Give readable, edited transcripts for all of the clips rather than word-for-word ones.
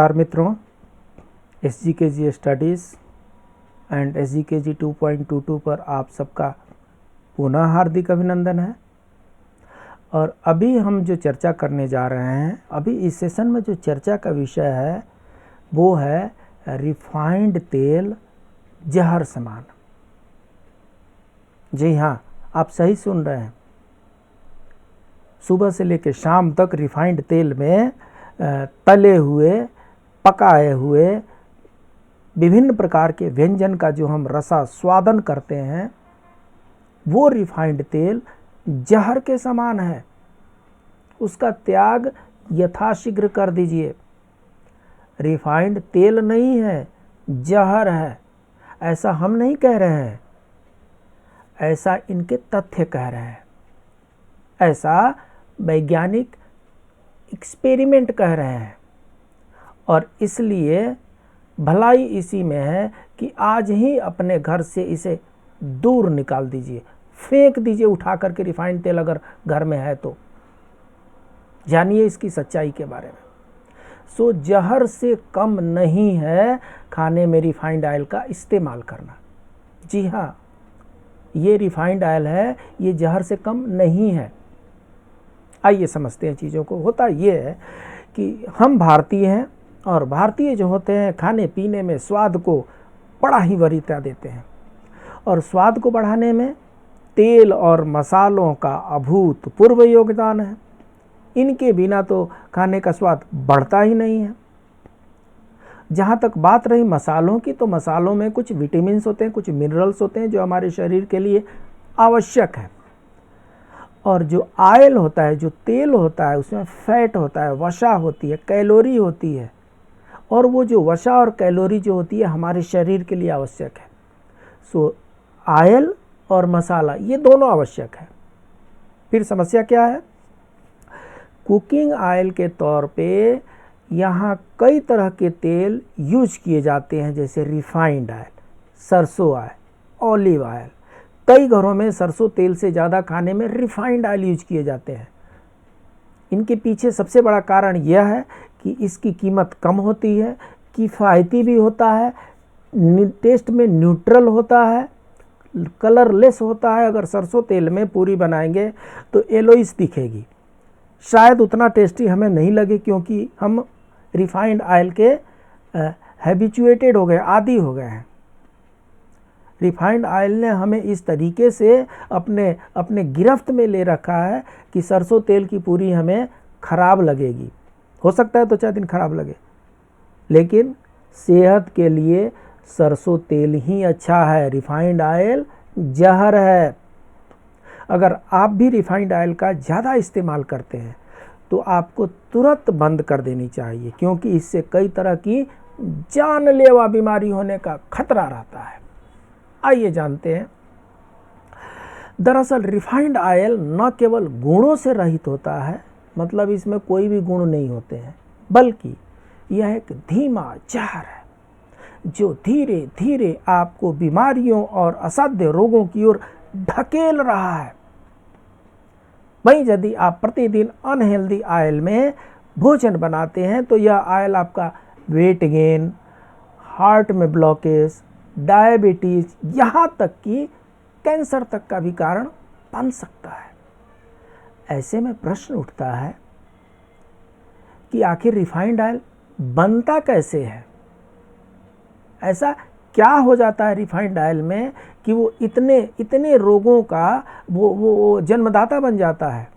नमस्कार मित्रों, SGKG studies and SGKG 2.22 पर आप सबका पुनः हार्दिक अभिनंदन है। और अभी हम जो चर्चा करने जा रहे हैं, अभी इस सेशन में जो चर्चा का विषय है वो है रिफाइंड तेल जहर समान। जी हाँ, आप सही सुन रहे हैं। सुबह से लेकर शाम तक रिफाइंड तेल में तले हुए, पकाए हुए विभिन्न प्रकार के व्यंजन का जो हम रसा स्वादन करते हैं वो रिफाइंड तेल जहर के समान है। उसका त्याग यथाशीघ्र कर दीजिए। रिफाइंड तेल नहीं है, जहर है। ऐसा हम नहीं कह रहे हैं, ऐसा इनके तथ्य कह रहे हैं, ऐसा वैज्ञानिक एक्सपेरिमेंट कह रहे हैं। और इसलिए भलाई इसी में है कि आज ही अपने घर से इसे दूर निकाल दीजिए, फेंक दीजिए उठा करके रिफाइंड तेल, अगर घर में है तो। जानिए इसकी सच्चाई के बारे में। जहर से कम नहीं है खाने में रिफाइंड ऑयल का इस्तेमाल करना। जी हाँ, ये रिफाइंड ऑयल है, ये जहर से कम नहीं है। आइए समझते हैं चीज़ों को। होता ये है कि हम भारतीय हैं और भारतीय जो होते हैं खाने पीने में स्वाद को बड़ा ही वरीयता देते हैं। और स्वाद को बढ़ाने में तेल और मसालों का अभूतपूर्व योगदान है। इनके बिना तो खाने का स्वाद बढ़ता ही नहीं है। जहाँ तक बात रही मसालों की, तो मसालों में कुछ विटामिन्स होते हैं, कुछ मिनरल्स होते हैं जो हमारे शरीर के लिए आवश्यक है। और जो ऑयल होता है, जो तेल होता है, उसमें फैट होता है, वसा होती है, कैलोरी होती है। और वो जो वसा और कैलोरी जो होती है हमारे शरीर के लिए आवश्यक है। ऑयल और मसाला ये दोनों आवश्यक है। फिर समस्या क्या है? कुकिंग ऑयल के तौर पे यहाँ कई तरह के तेल यूज किए जाते हैं, जैसे रिफाइंड ऑयल, सरसों ऑयल, ऑलिव ऑयल। कई घरों में सरसों तेल से ज़्यादा खाने में रिफाइंड ऑयल यूज किए जाते हैं। इनके पीछे सबसे बड़ा कारण यह है कि इसकी कीमत कम होती है, किफ़ायती भी होता है, टेस्ट में न्यूट्रल होता है, कलरलेस होता है। अगर सरसों तेल में पूरी बनाएंगे तो येलोइश दिखेगी, शायद उतना टेस्टी हमें नहीं लगे, क्योंकि हम रिफाइंड ऑयल के हैबिचुएटेड हो गए, आदी हो गए हैं। रिफाइंड ऑयल ने हमें इस तरीके से अपने गिरफ्त में ले रखा है कि सरसों तेल की पूरी हमें ख़राब लगेगी। हो सकता है 2-4 दिन ख़राब लगे, लेकिन सेहत के लिए सरसों तेल ही अच्छा है। रिफाइंड ऑयल जहर है। अगर आप भी रिफाइंड ऑयल का ज़्यादा इस्तेमाल करते हैं तो आपको तुरंत बंद कर देनी चाहिए, क्योंकि इससे कई तरह की जानलेवा बीमारी होने का खतरा रहता है। आइए जानते हैं। दरअसल रिफाइंड ऑयल न केवल गुणों से रहित होता है, मतलब इसमें कोई भी गुण नहीं होते हैं, बल्कि यह एक धीमा जहर है जो धीरे धीरे आपको बीमारियों और असाध्य रोगों की ओर ढकेल रहा है। वहीं यदि आप प्रतिदिन अनहेल्दी ऑयल में भोजन बनाते हैं तो यह ऑयल आपका वेट गेन, हार्ट में ब्लॉकेज, डायबिटीज़, यहाँ तक कि कैंसर तक का भी कारण बन सकता है। ऐसे में प्रश्न उठता है कि आखिर रिफाइंड ऑयल बनता कैसे है? ऐसा क्या हो जाता है रिफाइंड ऑयल में कि वो इतने रोगों का वो जन्मदाता बन जाता है,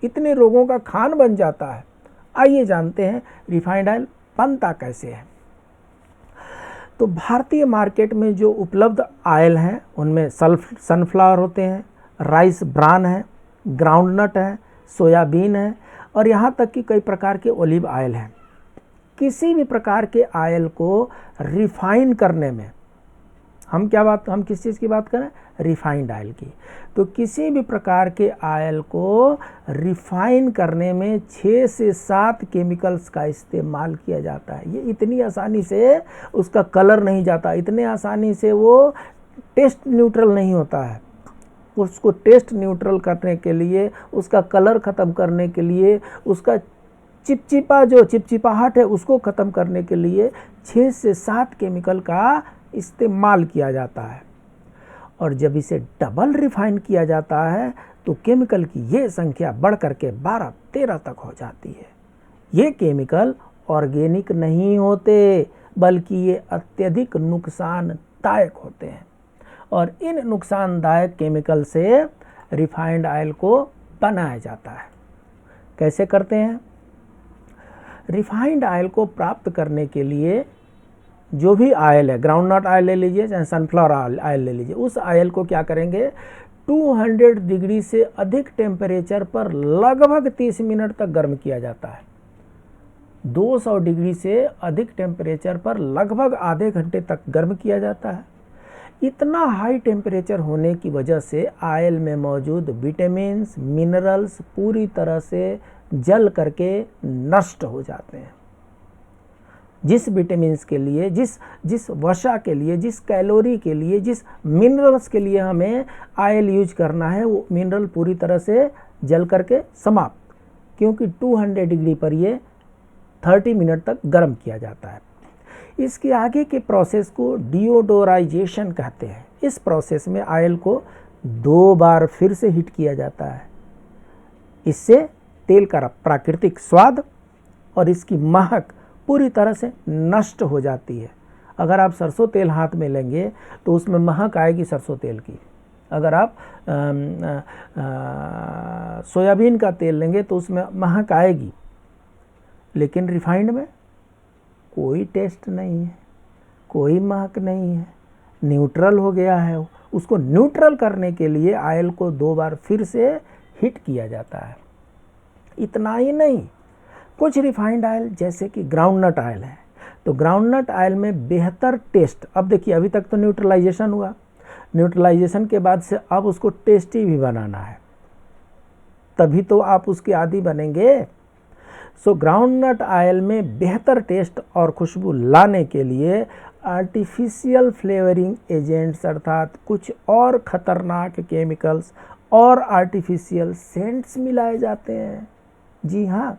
इतने रोगों का खान बन जाता है? आइए जानते हैं रिफाइंड ऑयल बनता कैसे है। तो भारतीय मार्केट में जो उपलब्ध ऑयल हैं उनमें सनफ्लावर होते हैं, राइस ब्रान है, ग्राउंडनट है, सोयाबीन है, और यहाँ तक कि कई प्रकार के ऑलिव ऑयल हैं। किसी भी प्रकार के ऑयल को रिफाइन करने में हम किस चीज़ की बात करें? रिफाइंड ऑयल की। तो किसी भी प्रकार के ऑयल को रिफाइन करने में 6 से 7 केमिकल्स का इस्तेमाल किया जाता है। ये इतनी आसानी से उसका कलर नहीं जाता, इतने आसानी से वो टेस्ट न्यूट्रल नहीं होता है। उसको टेस्ट न्यूट्रल करने के लिए, उसका कलर ख़त्म करने के लिए, उसका चिपचिपा जो चिपचिपाहट है उसको ख़त्म करने के लिए 6 से 7 केमिकल का इस्तेमाल किया जाता है। और जब इसे डबल रिफाइन किया जाता है तो केमिकल की ये संख्या बढ़ करके 12-13 तक हो जाती है। ये केमिकल ऑर्गेनिक नहीं होते बल्कि ये अत्यधिक नुकसानदायक होते हैं। और इन नुकसानदायक केमिकल से रिफाइंड ऑयल को बनाया जाता है। कैसे करते हैं? रिफाइंड ऑयल को प्राप्त करने के लिए जो भी ऑयल है, ग्राउंडनट ऑयल ले लीजिए चाहे सनफ्लावर ऑयल ले लीजिए, उस ऑयल को क्या करेंगे 200 डिग्री से अधिक टेम्परेचर पर लगभग 30 मिनट तक गर्म किया जाता है। 200 डिग्री से अधिक टेम्परेचर पर लगभग आधे घंटे तक गर्म किया जाता है। इतना हाई टेम्परेचर होने की वजह से ऑयल में मौजूद विटामिन्स, मिनरल्स पूरी तरह से जल करके नष्ट हो जाते हैं। जिस विटामिन्स के लिए, जिस वसा के लिए, जिस कैलोरी के लिए, जिस मिनरल्स के लिए हमें ऑयल यूज करना है, वो मिनरल पूरी तरह से जल करके समाप्त, क्योंकि 200 डिग्री पर ये 30 मिनट तक गर्म किया जाता है। इसके आगे के प्रोसेस को डिओडोराइजेशन कहते हैं। इस प्रोसेस में ऑयल को 2 बार फिर से हीट किया जाता है। इससे तेल का प्राकृतिक स्वाद और इसकी महक पूरी तरह से नष्ट हो जाती है। अगर आप सरसों तेल हाथ में लेंगे तो उसमें महक आएगी सरसों तेल की। अगर आप सोयाबीन का तेल लेंगे तो उसमें महक आएगी, लेकिन रिफाइंड में कोई टेस्ट नहीं है, कोई महक नहीं है, न्यूट्रल हो गया है। उसको न्यूट्रल करने के लिए ऑयल को 2 बार फिर से हीट किया जाता है। इतना ही नहीं, कुछ रिफाइंड ऑयल जैसे कि ग्राउंडनट ऑयल है, तो ग्राउंडनट ऑयल में बेहतर टेस्ट, अब देखिए अभी तक तो न्यूट्रलाइजेशन हुआ, न्यूट्रलाइजेशन के बाद से अब उसको टेस्टी भी बनाना है, तभी तो आप उसके आदी बनेंगे। सो ग्राउंडनट ऑयल में बेहतर टेस्ट और खुशबू लाने के लिए आर्टिफिशियल फ्लेवरिंग एजेंट्स अर्थात कुछ और ख़तरनाक केमिकल्स और आर्टिफिशियल सेंट्स मिलाए जाते हैं। जी हाँ,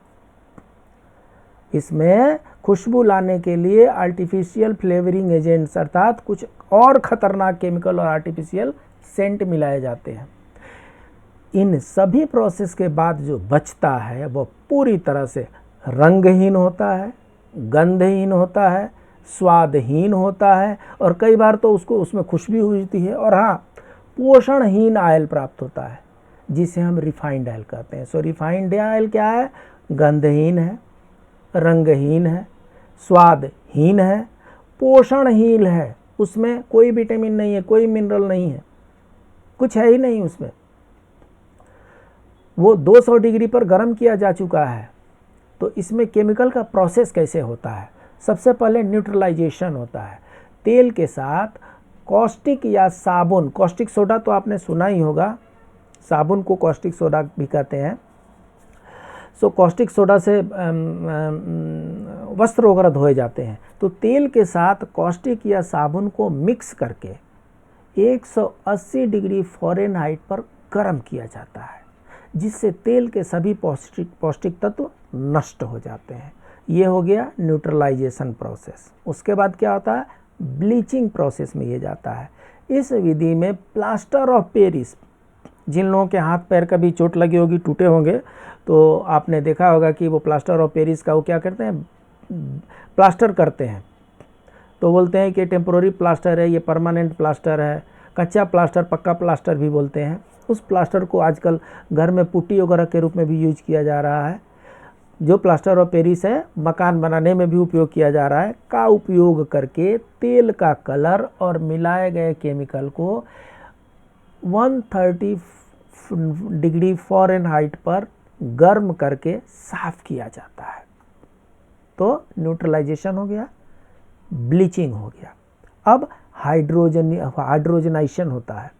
इसमें खुशबू लाने के लिए आर्टिफिशियल फ्लेवरिंग एजेंट्स अर्थात कुछ और ख़तरनाक केमिकल और आर्टिफिशियल सेंट मिलाए जाते हैं। इन सभी प्रोसेस के बाद जो बचता है वो पूरी तरह से रंगहीन होता है, गंधहीन होता है, स्वादहीन होता है और कई बार तो उसमें खुशबू होती है, और हाँ, पोषणहीन ऑयल प्राप्त होता है जिसे हम रिफाइंड ऑयल कहते हैं। सो रिफाइंड ऑयल क्या है? गंधहीन है, रंगहीन है, स्वादहीन है, पोषणहीन है, उसमें कोई विटामिन नहीं है, कोई मिनरल नहीं है, कुछ है ही नहीं उसमें। वो 200 डिग्री पर गर्म किया जा चुका है। तो इसमें केमिकल का प्रोसेस कैसे होता है? सबसे पहले न्यूट्रलाइजेशन होता है। तेल के साथ कॉस्टिक या साबुन, कॉस्टिक सोडा तो आपने सुना ही होगा, साबुन को कॉस्टिक सोडा भी कहते हैं। सो कॉस्टिक सोडा से वस्त्र वगैरह धोए जाते हैं। तो तेल के साथ कॉस्टिक या साबुन को मिक्स करके 180 डिग्री फ़ारेनहाइट पर गर्म किया जाता है, जिससे तेल के सभी पौष्टिक तत्व नष्ट हो जाते हैं। ये हो गया न्यूट्रलाइजेशन प्रोसेस। उसके बाद क्या होता है? ब्लीचिंग प्रोसेस में ये जाता है। इस विधि में प्लास्टर ऑफ पेरिस, जिन लोगों के हाथ पैर कभी चोट लगी होगी, टूटे होंगे, तो आपने देखा होगा कि वो प्लास्टर ऑफ पेरिस का वो क्या करते हैं, प्लास्टर करते हैं। तो बोलते हैं कि टेम्पोररी प्लास्टर है, ये परमानेंट प्लास्टर है, कच्चा प्लास्टर पक्का प्लास्टर भी बोलते हैं। उस प्लास्टर को आजकल घर में पुट्टी वगैरह के रूप में भी यूज किया जा रहा है। जो प्लास्टर ऑफ पेरिस है मकान बनाने में भी उपयोग किया जा रहा है, का उपयोग करके तेल का कलर और मिलाए गए केमिकल को 130 डिग्री फ़ारेनहाइट पर गर्म करके साफ किया जाता है। तो न्यूट्रलाइजेशन हो गया, ब्लीचिंग हो गया। अब हाइड्रोजनाइजेशन होता है।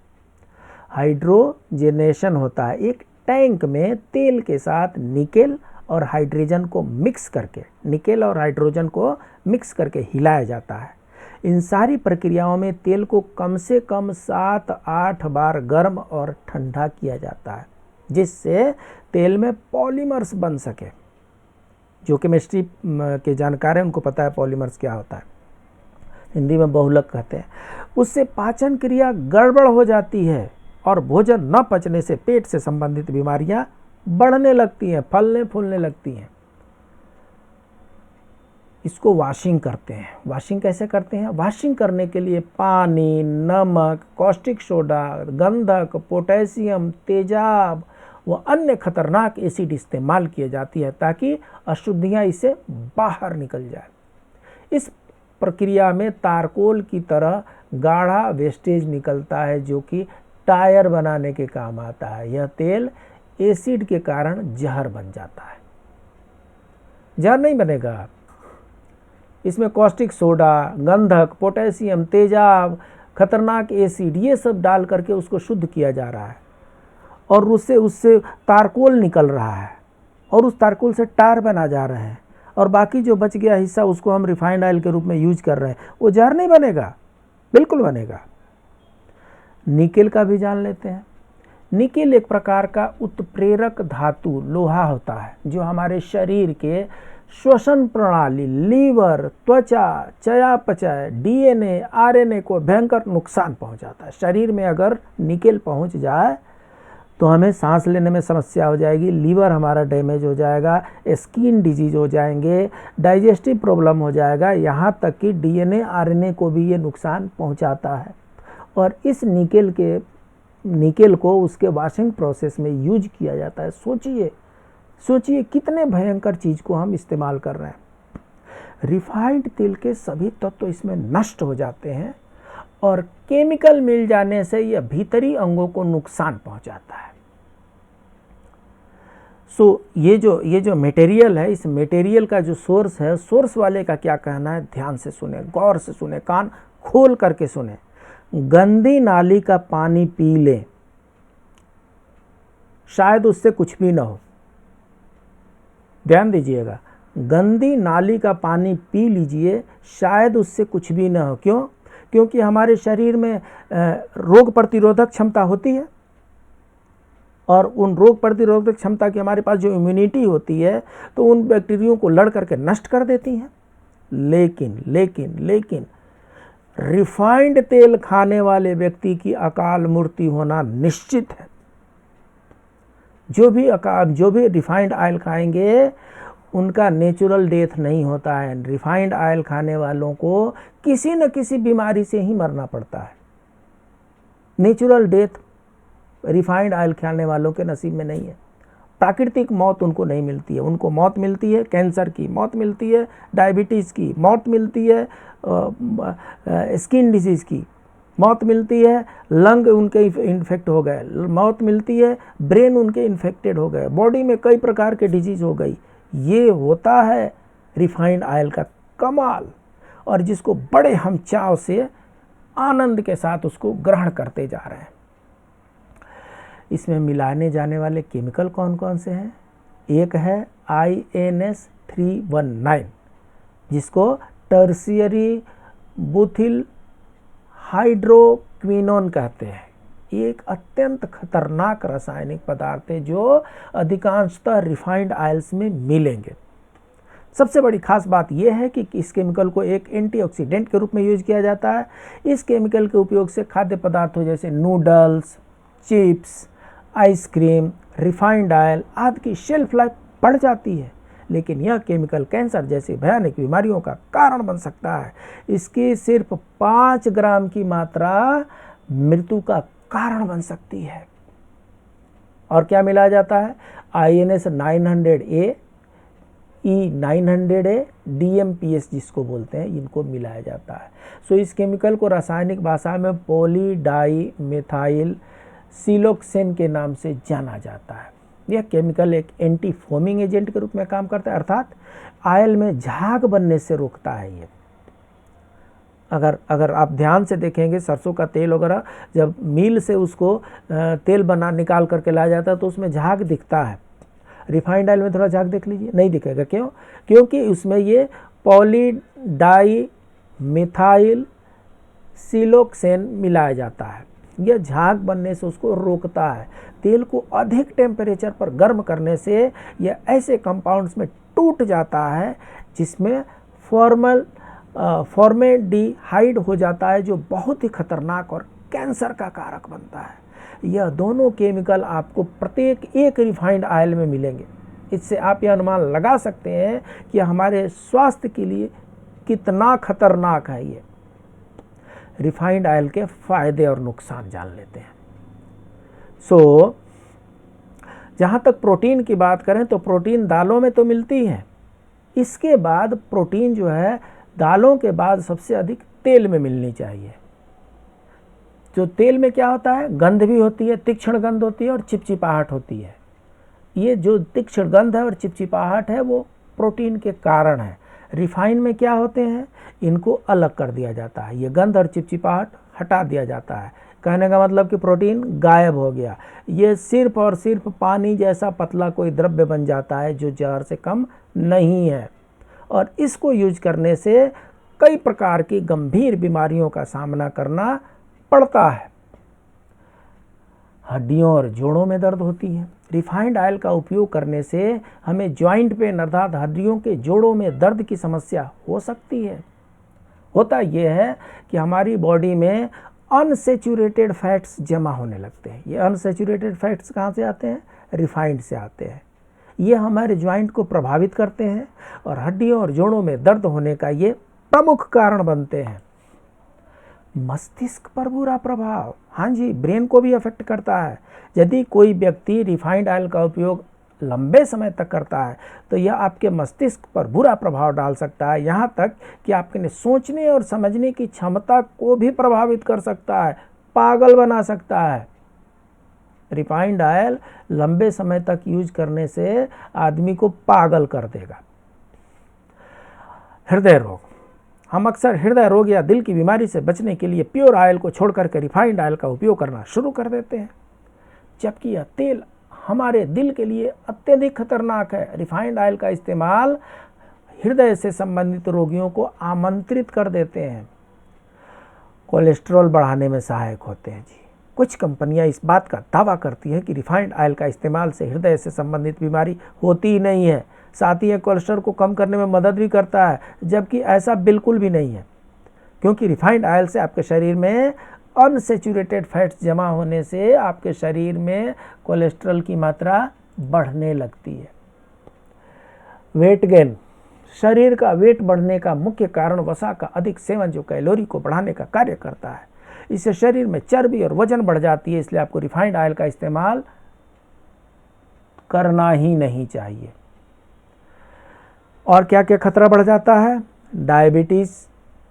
हाइड्रोजनेशन होता है, एक टैंक में तेल के साथ निकेल और हाइड्रोजन को मिक्स करके, निकेल और हाइड्रोजन को मिक्स करके हिलाया जाता है। इन सारी प्रक्रियाओं में तेल को कम से कम 7-8 बार गर्म और ठंडा किया जाता है, जिससे तेल में पॉलीमर्स बन सके। जो केमिस्ट्री के जानकार हैं उनको पता है पॉलीमर्स क्या होता है, हिंदी में बहुलक कहते हैं। उससे पाचन क्रिया गड़बड़ हो जाती है और भोजन न पचने से पेट से संबंधित बीमारियां बढ़ने लगती हैं, फलने फूलने लगती हैं। इसको वॉशिंग करते हैं। वॉशिंग कैसे करते हैं? वॉशिंग करने के लिए पानी, नमक, कॉस्टिक सोडा, गंधक, पोटेशियम, तेजाब व अन्य खतरनाक एसिड इस्तेमाल किए जाती है ताकि अशुद्धियां इसे बाहर निकल जाए। इस प्रक्रिया में तारकोल की तरह गाढ़ा वेस्टेज निकलता है जो कि टायर बनाने के काम आता है। यह तेल एसिड के कारण जहर बन जाता है। जहर नहीं बनेगा, इसमें कॉस्टिक सोडा, गंधक, पोटेशियम, तेजाब, खतरनाक एसिड ये सब डाल करके उसको शुद्ध किया जा रहा है और उससे तारकोल निकल रहा है और उस तारकोल से टायर बना जा रहे हैं और बाकी जो बच गया हिस्सा उसको हम रिफाइंड ऑयल के रूप में यूज कर रहे हैं। वो जहर नहीं बनेगा, बिल्कुल बनेगा। निकेल का भी जान लेते हैं। निकेल एक प्रकार का उत्प्रेरक धातु लोहा होता है जो हमारे शरीर के श्वसन प्रणाली, लीवर, त्वचा, चयापचय, डीएनए, आरएनए को भयंकर नुकसान पहुंचाता है। शरीर में अगर निकेल पहुंच जाए तो हमें सांस लेने में समस्या हो जाएगी, लीवर हमारा डैमेज हो जाएगा, स्किन डिजीज हो जाएंगे, डाइजेस्टिव प्रॉब्लम हो जाएगा, यहाँ तक कि डीएनए, आरएनए को भी ये नुकसान पहुंचाता है। और इस निकेल को उसके वॉशिंग प्रोसेस में यूज किया जाता है। सोचिए कितने भयंकर चीज़ को हम इस्तेमाल कर रहे हैं। रिफाइंड तेल के सभी तत्व इसमें नष्ट हो जाते हैं और केमिकल मिल जाने से यह भीतरी अंगों को नुकसान पहुंचाता है। ये जो मटेरियल है, इस मटेरियल का जो सोर्स है, सोर्स वाले का क्या कहना है ध्यान से सुने, गौर से सुने, कान खोल करके सुने। गंदी नाली का पानी पी लें, शायद उससे कुछ भी ना हो। ध्यान दीजिएगा, गंदी नाली का पानी पी लीजिए, शायद उससे कुछ भी ना हो। क्यों? क्योंकि हमारे शरीर में रोग प्रतिरोधक क्षमता होती है और उन रोग प्रतिरोधक क्षमता की हमारे पास जो इम्यूनिटी होती है तो उन बैक्टीरिया को लड़ करके नष्ट कर देती हैं। लेकिन रिफाइंड तेल खाने वाले व्यक्ति की अकाल मृत्यु होना निश्चित है। जो भी रिफाइंड ऑयल खाएंगे उनका नेचुरल डेथ नहीं होता है। रिफाइंड ऑयल खाने वालों को किसी न किसी बीमारी से ही मरना पड़ता है। नेचुरल डेथ रिफाइंड ऑयल खाने वालों के नसीब में नहीं है। प्राकृतिक मौत उनको नहीं मिलती है। उनको मौत मिलती है कैंसर की, मौत मिलती है डायबिटीज़ की, मौत मिलती है स्किन डिजीज़ की, मौत मिलती है लंग उनके इन्फेक्ट हो गए, मौत मिलती है ब्रेन उनके इन्फेक्टेड हो गए, बॉडी में कई प्रकार के डिजीज़ हो गई। ये होता है रिफाइंड ऑयल का कमाल, और जिसको बड़े हम चाव से आनंद के साथ उसको ग्रहण करते जा रहे हैं। इसमें मिलाने जाने वाले केमिकल कौन कौन से हैं? एक है INS 319 जिसको टर्शियरी बुथिल हाइड्रोक्विनोन कहते हैं। एक अत्यंत खतरनाक रासायनिक पदार्थ है जो अधिकांशतः रिफाइंड ऑयल्स में मिलेंगे। सबसे बड़ी खास बात यह है कि इस केमिकल को एक एंटीऑक्सीडेंट के रूप में यूज किया जाता है। इस केमिकल के उपयोग से खाद्य पदार्थों जैसे noodles, chips, ice cream, refined oil आदि की शेल्फ लाइफ बढ़ जाती है, लेकिन यह केमिकल कैंसर जैसी भयानक बीमारियों का कारण बन सकता है। इसकी सिर्फ 5 ग्राम की मात्रा मृत्यु का कारण बन सकती है। और क्या मिलाया जाता है? INS 900A, E900A, DMPS जिसको बोलते हैं, इनको मिलाया जाता है। सो इस केमिकल को रासायनिक भाषा में पॉलीडाई मेथाइल सिलोक्सेन के नाम से जाना जाता है। यह केमिकल एक एंटी फोमिंग एजेंट के रूप में काम करता है, अर्थात ऑयल में झाग बनने से रोकता है ये। अगर आप ध्यान से देखेंगे सरसों का तेल वगैरह जब मिल से उसको तेल निकाल करके लाया जाता है तो उसमें झाग दिखता है। रिफाइंड ऑयल में थोड़ा झाग देख लीजिए, नहीं दिखेगा। क्यों? क्योंकि उसमें ये पॉलीडाई मिथाइल सिलोक्सेन मिलाया जाता है। यह झाग बनने से उसको रोकता है। तेल को अधिक टेम्परेचर पर गर्म करने से यह ऐसे कंपाउंड्स में टूट जाता है, जिसमें फॉर्मेल्डिहाइड हो जाता है, जो बहुत ही खतरनाक और कैंसर का कारक बनता है। यह दोनों केमिकल आपको प्रत्येक एक रिफाइंड ऑयल में मिलेंगे। इससे आप यह अनुमान लगा सकते हैं कि हमारे स्वास्थ्य के लिए कितना खतरनाक है। ये रिफाइंड ऑयल के फायदे और नुकसान जान लेते हैं। जहाँ तक प्रोटीन की बात करें तो प्रोटीन दालों में तो मिलती है। इसके बाद प्रोटीन जो है दालों के बाद सबसे अधिक तेल में मिलनी चाहिए। जो तेल में क्या होता है, गंध भी होती है, तीक्ष्ण गंध होती है और चिपचिपाहट होती है। ये जो तीक्ष्ण गंध है और चिपचिपाहट है वो प्रोटीन के कारण है। रिफाइन में क्या होते हैं, इनको अलग कर दिया जाता है, ये गंध और चिपचिपाहट हटा दिया जाता है। कहने का मतलब कि प्रोटीन गायब हो गया। ये सिर्फ और सिर्फ पानी जैसा पतला कोई द्रव्य बन जाता है जो जहर से कम नहीं है, और इसको यूज करने से कई प्रकार की गंभीर बीमारियों का सामना करना पड़ता है। हड्डियों और जोड़ों में दर्द होती है। रिफाइंड ऑयल का उपयोग करने से हमें जॉइंट पेन अर्थात हड्डियों के जोड़ों में दर्द की समस्या हो सकती है। होता यह है कि हमारी बॉडी में अनसेचुरेटेड फैट्स जमा होने लगते हैं। ये अनसेचुरेटेड फैट्स कहाँ से आते हैं, रिफाइंड से आते हैं। ये हमारे जॉइंट को प्रभावित करते हैं और हड्डियों और जोड़ों में दर्द होने का ये प्रमुख कारण बनते हैं। मस्तिष्क पर बुरा प्रभाव, हाँ जी, ब्रेन को भी अफेक्ट करता है। यदि कोई व्यक्ति रिफाइंड ऑयल का उपयोग लंबे समय तक करता है तो यह आपके मस्तिष्क पर बुरा प्रभाव डाल सकता है, यहाँ तक कि आपके सोचने और समझने की क्षमता को भी प्रभावित कर सकता है, पागल बना सकता है। रिफाइंड ऑयल लंबे समय तक यूज करने से आदमी को पागल कर देगा। हृदय रोग, हम अक्सर हृदय रोग या दिल की बीमारी से बचने के लिए प्योर ऑयल को छोड़कर के रिफाइंड ऑयल का उपयोग करना शुरू कर देते हैं, जबकि यह तेल हमारे दिल के लिए अत्यधिक खतरनाक है। रिफाइंड ऑयल का इस्तेमाल हृदय से संबंधित रोगियों को आमंत्रित कर देते हैं। कोलेस्ट्रॉल बढ़ाने में सहायक होते हैं जी। कुछ कंपनियां इस बात का दावा करती हैं कि रिफाइंड ऑयल का इस्तेमाल से हृदय से संबंधित बीमारी होती ही नहीं है, साथ ही यह कोलेस्ट्रॉल को कम करने में मदद भी करता है, जबकि ऐसा बिल्कुल भी नहीं है, क्योंकि रिफाइंड ऑयल से आपके शरीर में अनसेचुरेटेड फैट्स जमा होने से आपके शरीर में कोलेस्ट्रॉल की मात्रा बढ़ने लगती है। वेट गेन, शरीर का वेट बढ़ने का मुख्य कारण वसा का अधिक सेवन जो कैलोरी को बढ़ाने का कार्य करता है। इससे शरीर में चर्बी और वजन बढ़ जाती है, इसलिए आपको रिफाइंड ऑयल का इस्तेमाल करना ही नहीं चाहिए। और क्या क्या खतरा बढ़ जाता है, डायबिटीज़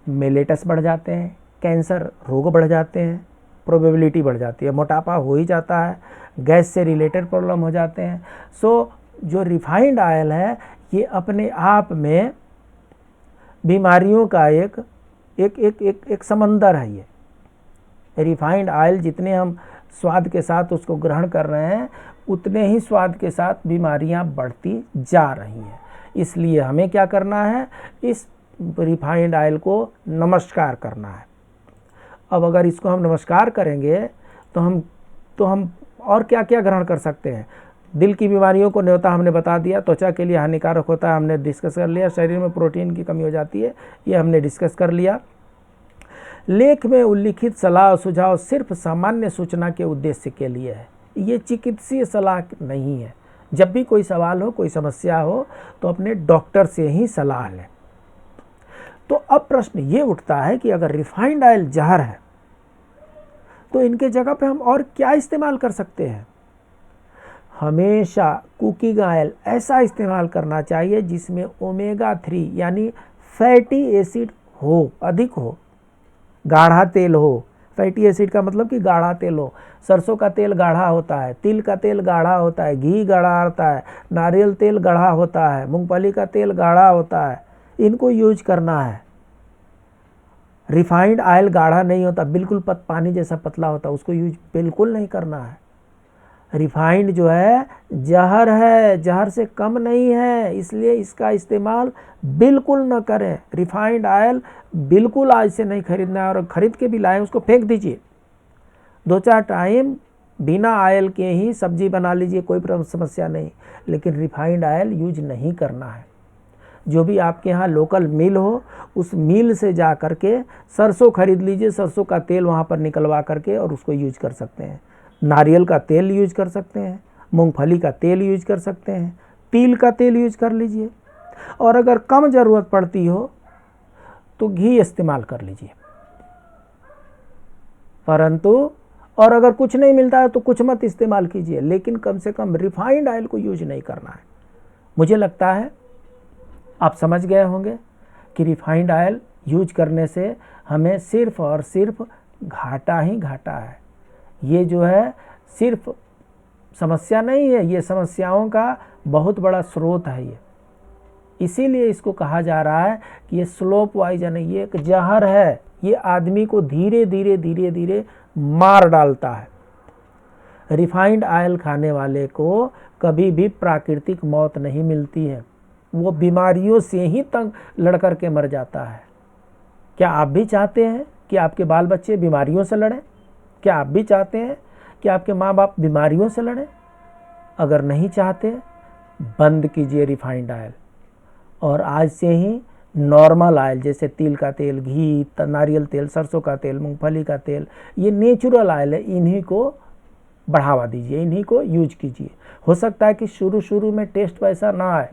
मेलेटस बढ़ जाते हैं, कैंसर रोग बढ़ जाते हैं, प्रोबेबिलिटी बढ़ जाती है, मोटापा हो ही जाता है, गैस से रिलेटेड प्रॉब्लम हो जाते हैं। जो रिफाइंड ऑयल है ये अपने आप में बीमारियों का एक समंदर है। ये रिफाइंड ऑयल जितने हम स्वाद के साथ उसको ग्रहण कर रहे हैं उतने ही स्वाद के साथ बीमारियां बढ़ती जा रही हैं। इसलिए हमें क्या करना है, इस रिफाइंड ऑयल को नमस्कार करना है। अब अगर इसको हम नमस्कार करेंगे तो हम और क्या क्या ग्रहण कर सकते हैं। दिल की बीमारियों को न्योता हमने बता दिया, त्वचा के लिए हानिकारक होता है हमने डिस्कस कर लिया, शरीर में प्रोटीन की कमी हो जाती है ये हमने डिस्कस कर लिया। लेख में उल्लिखित सलाह और सुझाव सिर्फ सामान्य सूचना के उद्देश्य के लिए है, ये चिकित्सीय सलाह नहीं है। जब भी कोई सवाल हो, कोई समस्या हो तो अपने डॉक्टर से ही सलाह लें। तो अब प्रश्न ये उठता है कि अगर रिफाइंड ऑयल जहर है तो इनके जगह पे हम और क्या इस्तेमाल कर सकते हैं। हमेशा कुकिंग ऑयल ऐसा इस्तेमाल करना चाहिए जिसमें ओमेगा 3 यानी फैटी एसिड हो, अधिक हो, गाढ़ा तेल हो। फैटी एसिड का मतलब कि गाढ़ा तेल हो। सरसों का तेल गाढ़ा होता है, तिल का तेल गाढ़ा होता है, घी गाढ़ा होता है, नारियल तेल गाढ़ा होता है, मूंगफली का तेल गाढ़ा होता है, इनको यूज करना है। रिफाइंड ऑयल गाढ़ा नहीं होता, बिल्कुल पानी जैसा पतला होता, उसको यूज बिल्कुल नहीं करना है। रिफाइंड जो है जहर है, जहर से कम नहीं है, इसलिए इसका इस्तेमाल बिल्कुल न करें। रिफाइंड ऑयल बिल्कुल आज से नहीं खरीदना है, और खरीद के भी लाएं उसको फेंक दीजिए। 2-4 टाइम बिना ऑयल के ही सब्जी बना लीजिए, कोई समस्या नहीं, लेकिन रिफाइंड ऑयल यूज नहीं करना है। जो भी आपके यहाँ लोकल मिल हो उस मिल से जा कर के सरसों खरीद लीजिए, सरसों का तेल वहाँ पर निकलवा करके और उसको यूज कर सकते हैं। नारियल का तेल यूज कर सकते हैं, मूंगफली का तेल यूज कर सकते हैं, तिल का तेल यूज कर लीजिए, और अगर कम ज़रूरत पड़ती हो तो घी इस्तेमाल कर लीजिए। परंतु और अगर कुछ नहीं मिलता है तो कुछ मत इस्तेमाल कीजिए, लेकिन कम से कम रिफाइंड ऑयल को यूज नहीं करना है। मुझे लगता है आप समझ गए होंगे कि रिफाइंड ऑयल यूज करने से हमें सिर्फ और सिर्फ घाटा ही घाटा है। ये जो है सिर्फ समस्या नहीं है, ये समस्याओं का बहुत बड़ा स्रोत है ये। इसीलिए इसको कहा जा रहा है कि ये स्लो पॉइजन है, ये एक जहर है, ये आदमी को धीरे धीरे धीरे धीरे मार डालता है। रिफाइंड ऑयल खाने वाले को कभी भी प्राकृतिक मौत नहीं मिलती है, वो बीमारियों से ही तंग लड़ कर के मर जाता है। क्या आप भी चाहते हैं कि आपके बाल बच्चे बीमारियों से लड़ें? क्या आप भी चाहते हैं कि आपके माँ बाप बीमारियों से लड़ें? अगर नहीं चाहते, बंद कीजिए रिफाइंड ऑयल और आज से ही नॉर्मल ऑयल जैसे तिल का तेल, घी, नारियल तेल, सरसों का तेल, मूंगफली का तेल, ये नेचुरल ऑयल है, इन्हीं को बढ़ावा दीजिए, इन्हीं को यूज कीजिए। हो सकता है कि शुरू में टेस्ट वैसा ना आए,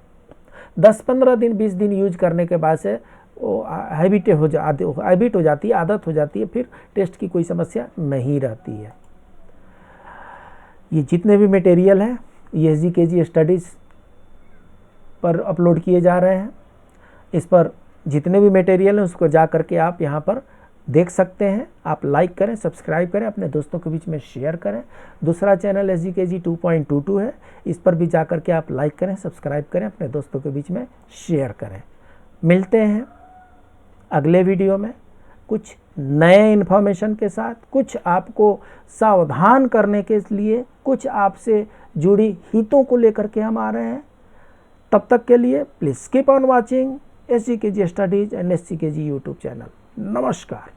10-15 दिन 20 दिन यूज करने के बाद से वो हैबिट हो जाती है, आदत हो जाती है, फिर टेस्ट की कोई समस्या नहीं रहती है। ये जितने भी मटेरियल हैं ESG-KG स्टडीज़ पर अपलोड किए जा रहे हैं। इस पर जितने भी मटेरियल हैं उसको जा करके आप यहाँ पर देख सकते हैं। आप लाइक करें, सब्सक्राइब करें, अपने दोस्तों के बीच में शेयर करें। दूसरा चैनल SGKG 2.22 है, इस पर भी जा करके आप लाइक करें, सब्सक्राइब करें, अपने दोस्तों के बीच में शेयर करें। मिलते हैं अगले वीडियो में कुछ नए इन्फॉर्मेशन के साथ, कुछ आपको सावधान करने के लिए, कुछ आपसे जुड़ी हितों को लेकर के हम आ रहे हैं। तब तक के लिए please keep on watching SGKG studies and SGKG YouTube channel. नमस्कार।